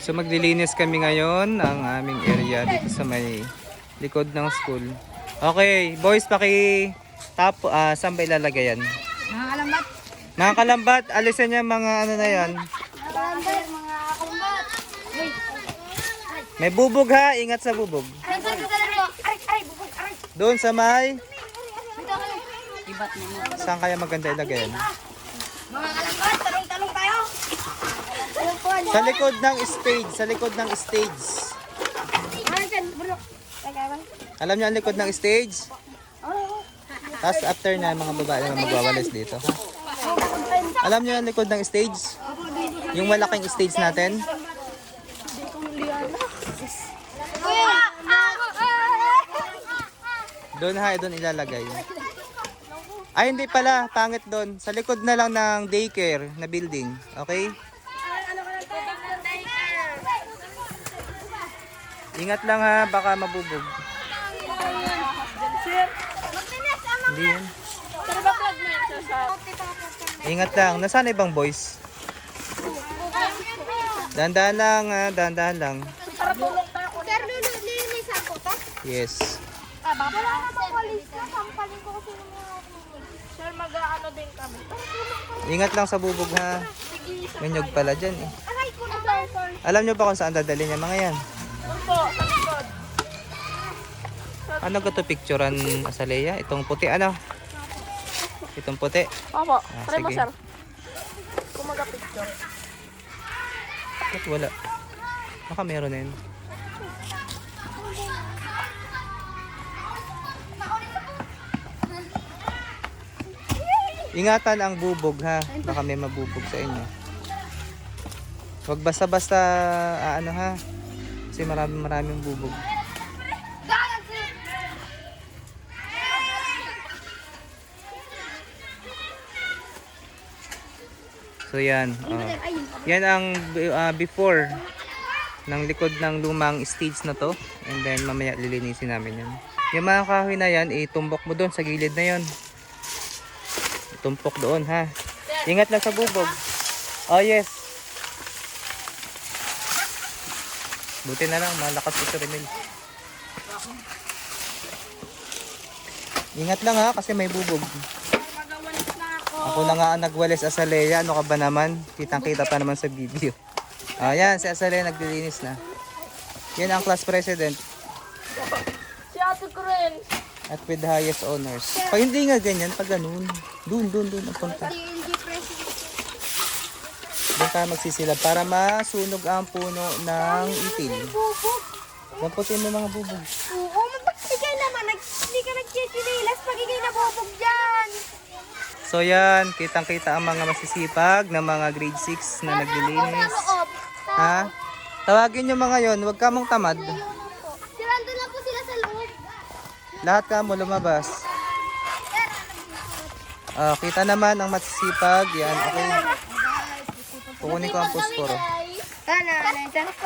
So maglilinis kami ngayon ng aming area dito sa may likod ng school. Okay, boys, saan ba ilalagay yan? Mga kalambat. Mga kalambat, alisan niya mga ano na yan. Kalambat. Mga kalambat. May bubog ha, ingat sa bubog. Aray, bubog, aray. Doon sa may, Ibat mo. saan kaya maganda ilagay yan? Mga kalambat, talong-talong tayo. Sa likod ng stage, sa likod ng stage. Ano dyan, bro? Alam niyo ang likod ng stage? Tapos after na mga babae na magwawalis dito. Ha? Alam niyo ang likod ng stage? Yung malaking stage natin? Doon ha, doon ilalagay. Ay hindi pala, pangit doon. Sa likod na lang ng daycare na building. Okay? Ingat lang ha, baka mabubog. Hindi yan. Ingat lang. Nasaan ibang boys? Dahan-dahan lang ha, dahan-dahan lang. Sir, lilinis ako to? Yes. Wala namang walis na. Sampalin ko kasi ng mga sir, mag-ano din kami. Ingat lang sa bubog ha. May nyug pala dyan eh. Aray ko na sir. Alam nyo ba kung saan dadalhin yung mga yan? Opo, sa likod. Ano ko to picturean, Azalea? Itong puti ano? Itong puti. Opo, try mo, sige. Sir. Kung mag-picture. Bakit wala? Baka meron na yun. Ingatan ang bubog ha. Baka may mabubog sa inyo. Huwag basta-basta ano ha. Kasi maraming bubog. So yan. Yan ang before ng likod ng lumang stage na to. And then mamaya lilinisin namin yan. Yung mga kahoy na yan, itumbok mo doon sa gilid na yon. Tumpok doon ha. Ingat lang sa bubog. Oh yes. Buti na lang, malakas ito rin. Ingat lang ha, kasi may bubog. Magawalis na ako. Ako na nga ang nagwalis, Azalea. Ano ka ba naman? Kitang-kita pa naman sa video. Ayan, si Azalea naglilinis na. Yan ang class president. Si Ate Corinne. At with the highest honors. Pag hindi nga ganyan, pag ganun. Doon ang punta. Doon tayo magsisilab para masunog ang puno ng ipil. Bubog. Lamputin mo mga bubog. Oo, magbigay naman. Hindi ka nagchichililas. Pagigay na bubog dyan. So yan, kitang-kita ang mga masisipag na mga grade 6 na naglilinis. Ha? Tawagin nyo mga yon, huwag ka mong tamad. Sirando lang po sila sa loob. Lahat ka mo lumabas. Kita naman ang masisipag. Yan, okay. Kukunin ko ang posporo.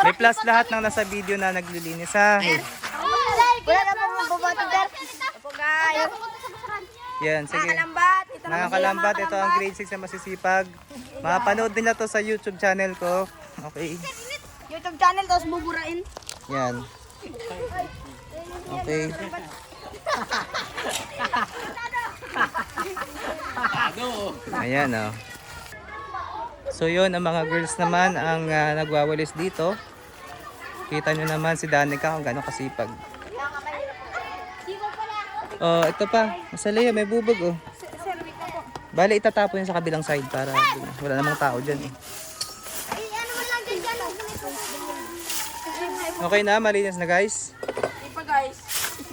May plus lahat ng nasa video na naglilinis ha. Wala na po mababatong sir. Opo guys. Yan, sige. Kalambat. Mga kalambat, ito ang grade 6 na masisipag. Mapanood din na to sa YouTube channel ko. Okay. YouTube channel, tapos buburain. Yan. Okay. Ayan o. So yun, ang mga girls naman ang nagwawalis dito. Kita nyo naman si Danica kung gano'ng kasipag. Oh, ito pa. Azalea, may bubog oh. Bale, itatapon yun sa kabilang side para wala namang tao dyan eh. Okay na, malinis na guys. Ipa guys.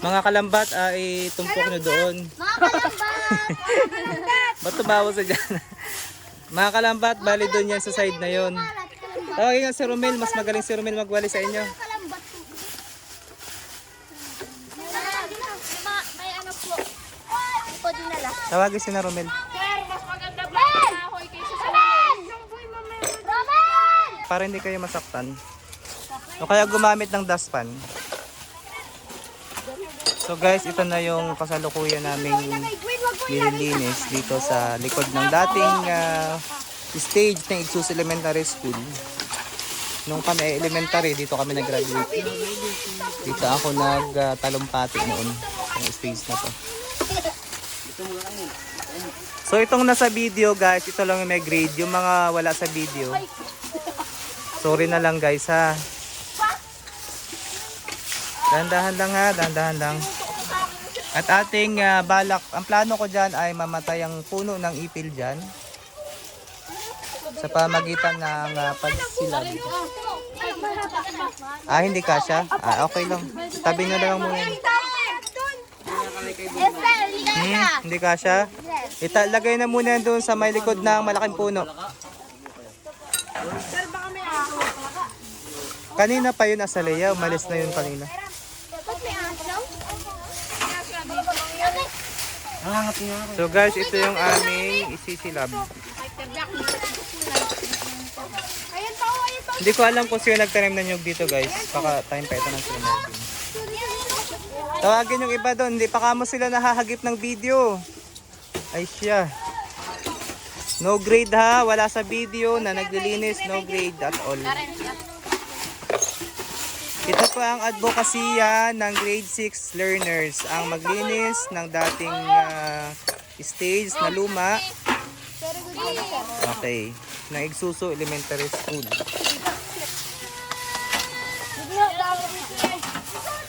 Mga kalambat, itumpok nyo doon. Mga kalambat. Ba't tumawa sa dyan? Mga kalambat, bali doon yan sa side na yon. Tawagin nga si Romel, mas magaling si Romel magwali sa inyo. May ano po. Po dinala. Tawagin si na Romel. Sir, mas maganda ba ang kahoy kaysa sa lamin? Robin! Para hindi kayo masaktan. O kaya gumamit ng dustpan. So guys, ito na yung kasalukuyan naming nililinis dito sa likod ng dating stage ng Ixus Elementary School. Nung kami elementary, dito kami nag-graduate. Dito ako nagtalumpati noon. Ang stage na to. So itong nasa video guys, ito lang yung may grade. Yung mga wala sa video, sorry na lang guys ha. Dahan-dahan lang ha, dahan-dahan lang. At ating balak, ang plano ko dyan ay mamatay ang puno ng ipil dyan. Sa pamagitan ng pagsilab. Hindi kasya? Okay lang. Tabi nyo na lang muna. Hindi kasya? Lagay na muna doon sa may likod ng malaking puno. Kanina pa yun Azalea, umalis na yun kanina. So guys, ito yung aming isisilab. Hindi ko alam kung sino nagtanim ng nyug dito guys. Baka time pa ito ng sino. Tawagin yung iba doon, hindi pa kamo sila nahahagip ng video. Ay siya. No grade ha, wala sa video na naglilinis, no grade at all. Ito po ang advokasya ng grade 6 learners, ang maglinis ng dating stage na luma. Okay, ng Igsuso Elementary School.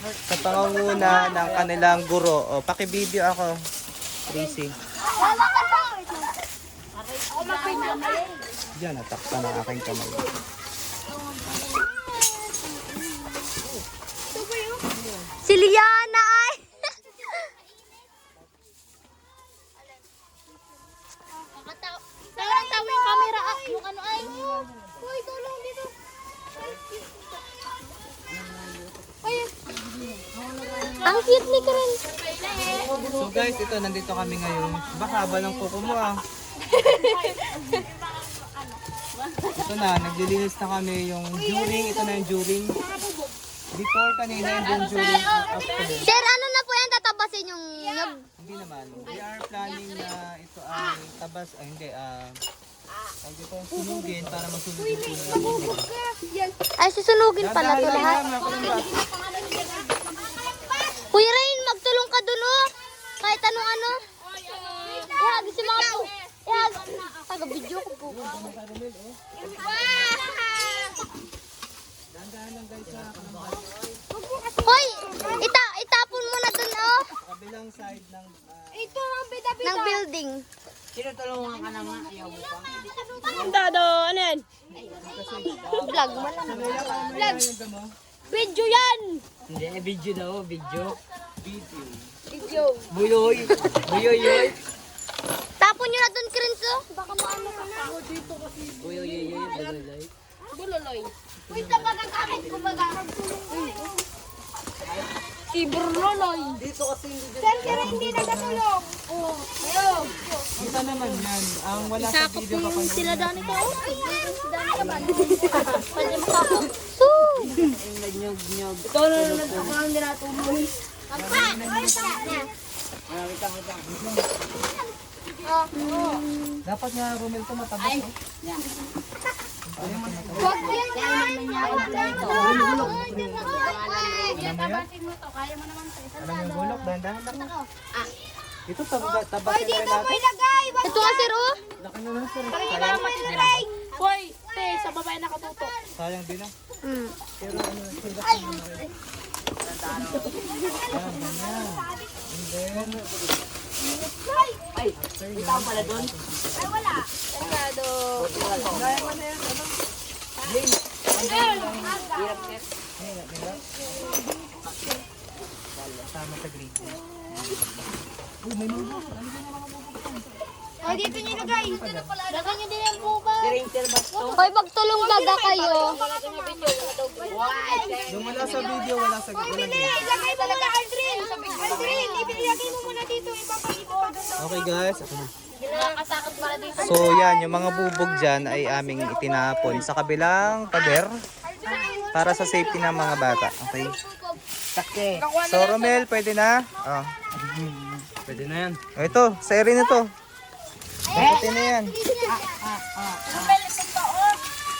Sa pangunguna ng kanilang guro. O, paki-video ako, Tracy. Diyan, natakpan ang aking kamay. Si Liana ay! Tawa yung camera yung ano ay. Uy, tulong dito. Ang cute ni Karen. So guys, ito, nandito kami ngayon. Baka ba ng kuko mo Ito na, naglilinis na kami yung during. Ito na yung during. Before kanina yung during after. Sir, ano na po yan? Tatabasin yung nyug? Hindi naman. We are planning na ito ay tabas, hindi, tawag ito, sunugin para masunog yung puno ng ibig. Ay, susunugin pala to lahat. Kuya Rain, magtulong ka dun oh. Kahit anong ano. Ihag si mga po. Ihag. Taga-video ko po. Hoy, itapon mo na dun oh. Kabilang side ng Ito ang bida-bida. Ng building. Tinutulungan ka naman, ayaw mo pa. Ano yan? Vlog mo lang. Vlog. Video yan. Hindi, video na oh, video. Video. Buyoy. Buyoy. Tapon nyo na dun, Krenzo. Baka maano ka na. Buyoy. Buyoy. Buloloy. Wait lang ba gagamit ko baga? Iburloloy. Dito kasi hindi Sir, kaya hindi nagkatulong. Oo. Ayun. Isa naman yan. Ang wala sa video pa pa. Sila Dani ka. Si Dani ka ba? Pwede mo ako. Suu! nanyog-nyog. Ikaw na lang ako lang din natulong. Dapat nga Romel to matabas. Ay. Huwag yan. Alam mo yung bulok, dahan-dahan lang. Ito tabasin na rin natin. Ito nga sir oh. Laki na lang sir. Hoy, te, sa babae nakatutok. Sayang din ah. Pero ano, sila ko na rin. Yan, ganyan. And then, Ay, ikaw pala doon. Ay, wala. Delikado. sama sa grade. Ay, dito nyo ilagay. Lagan nyo din yung buka. Director Basto. Hoy, magtulong baga kayo. Yung wala sa video, wala sa grade. Ilagay talaga, Aldrin. Aldrin, ilagay mo muna dito. Okay guys, ako na. Nakakasakot para dito. So yan, yung mga bubog dyan ay aming itinapon sa kabilang pader para sa safety ng mga bata. Okay. Take. So Romel, pwede na? Oh. Pwede na yan. Oh, ito, sa rin ito. Pwede na yan.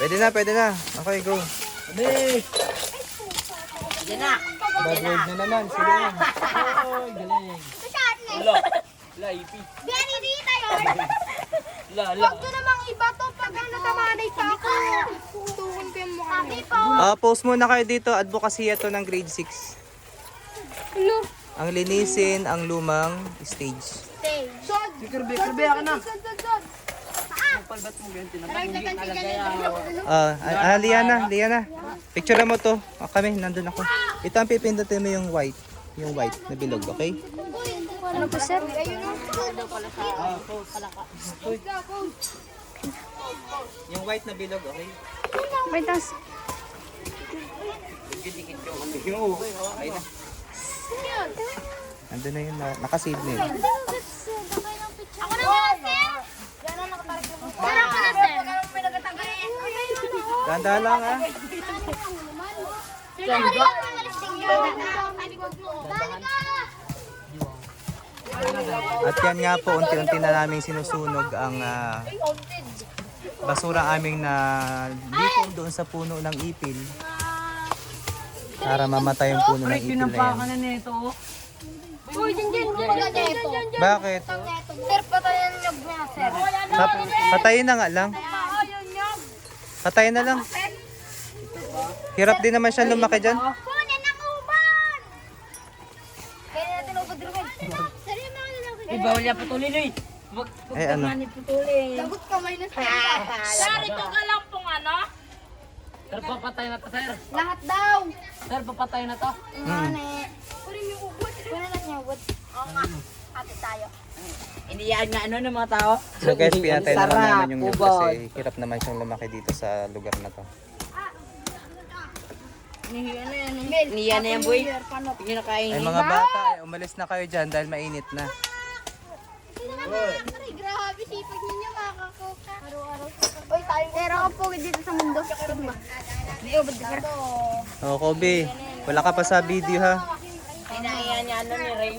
Pwede na, pwede na. Okay, go. Abi! Yan na! Bad word na naman. Sige yan. Oy, galing! Wala! Wala, ipi! Benny, di tayo. Wala, wala! Huwag ko namang iba to pag natamanay pa ako. Tutukin ko yung mukha mo. Post muna kayo dito. Advocacy to ng grade 6. Hello. Ang linisin ang lumang stage. Stay. Si Kirby, ako na! Sod. Ang palbat mo ganyan, tinatangin talaga Liana. Picture mo to. Kami, nandun ako. Ito ang pipindutin mo yung white. Yung white na bilog, okay? Ano po, sir? Yung white na bilog, okay? Wait, tas. Okay na. Nandun na yun. Nakasave na yun. Ako na nga, sir. Sir, ako na, sir. Ganda lang ah. Sir, At yan nga po, unti-unti na namin sinusunog ang basura aming na dito doon sa puno ng ipil. Para mamatay yung puno ng ipil na yan. na nito. Uy, dyan. Bakit? Sir, patayan niyo na, sir. Patayin na nga lang. Patayin na lang. Hirap din naman siya lumaki dyan. Kunin ang uban! Kaya natin ubod rin. Sir, yung mga lalaki. Ay, bawal niya putulin eh! Wag Ay, ano? ni putulin! Sabot kamay na, sir. Sir, ito ka lang pong ano? Sir, papatay na to, sir! Lahat daw. Sir, papatay na to! Kunin yung ubod. Kunin natin yung ubod. Oo nga. Ate tayo. Iniyaan nga ano ng mga tao. So guys, pinatay na lang namin yung nyug ubod. kasi hirap naman siyang lumaki dito sa lugar na to. Iniyan na yan, boy. Hindi na kain. Ay mga bata, umalis na kayo dyan dahil mainit na. Grabe, sipag ninyo makakakoka. Araw-araw. Uy, tayo. Pero ako po dito sa mundo. Hindi, ubod ka. Oh, Kobe, wala ka pa sa video ha. Inaiyan niya ano ni Ray.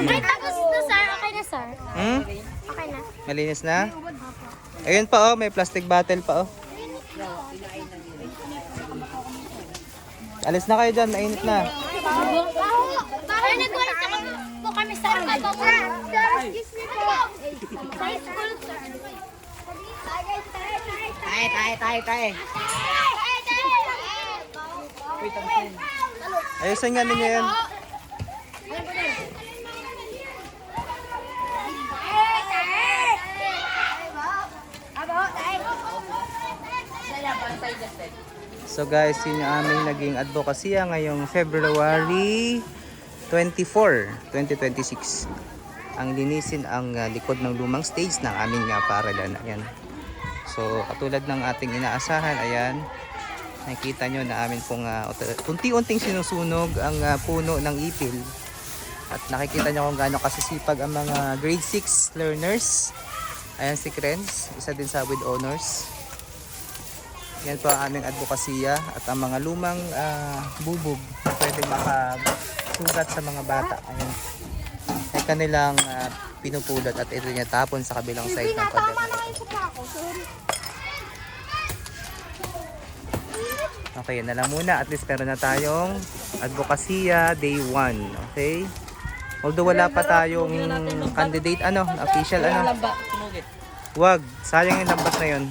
Ay, tapos na, sir. Okay na, sir. Hmm? Okay na. Malinis na? Ayun pa oh, may plastic bottle pa oh. Alis na kayo dyan, mainit na. Ay, nagwalis po kami sa sir, excuse me po. Sa school, sir. Tayo. Ayusin nga ninyo yan. So guys, yun yung aming naging advokasya ngayong February 24, 2026. Ang linisin ang likod ng lumang stage ng aming paaralan. Ayan. So katulad ng ating inaasahan, ayan, nakikita nyo na amin pong unti-unting sinusunog ang puno ng ipil. At nakikita nyo kung gaano kasisipag ang mga grade 6 learners. Ayan si Krenz, isa din sa with honors. Yan po ang aming advokasya at ang mga lumang bubog na pwede makasugat sa mga bata. Ayan. Ay kanilang pinupulot at ito niya tapon sa kabilang side ng pader. Okay, yan na lang muna. At least meron na tayong advokasya day 1. Okay? Although wala pa tayong candidate, official, Lamba, sumugit. Wag, sayang yung lambat na yun.